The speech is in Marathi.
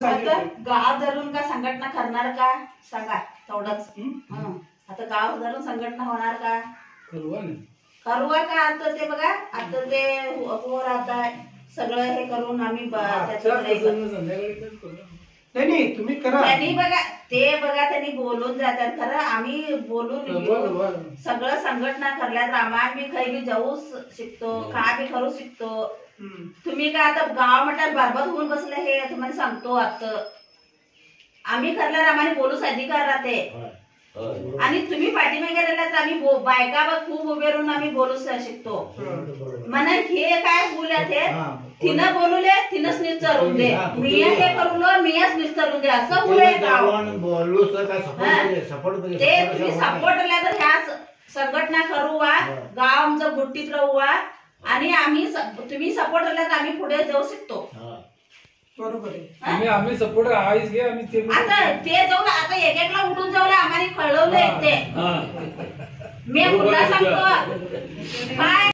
गाव धरून का संघटना करणार का सांगा तेवढंच. आता गाव धरून संघटना होणार का करू का? आता ते बघा आता ते हो राहत सगळं हे करून आम्ही नाही तुम्ही करा. त्यांनी बघा ते बघा त्यांनी बोलून जातात खरं आम्ही बोलून सगळं संघटना करल्यात आम्ही काही बी जाऊ शिकतो का बी करू शिकतो. तुम्ही काय आता गाव म्हटल्यावर बरबाद होऊन बसले हे तुम्हाला सांगतो. आता आम्ही करल्यावर आम्हाला बोलूच अधिकार राहते आणि तुम्ही पाठीमागे राहिल्यात आम्ही बायका खूप उभे राहून आम्ही बोलू शिकतो. म्हणा हे काय बोलत हे तिनं बोलूले तिनंच निस्तरून दे मी हे करू मीच निस्तरून दे असं बोले ते तुम्ही सपोर्ट राहिला तर ह्या संघटना करू वा गाव आमचं गुट्टीत राहू वा आणि आम्ही तुम्ही सपोर्ट राहिला तर आम्ही पुढे जाऊ शकतो. बरोबर आहे आम्ही सपोर्ट आहेच घे आम्ही आता ते जाऊ आता एक एकला उठून जाऊ आम्हाला कळवलंय ते मी पुन्हा सांगतो काय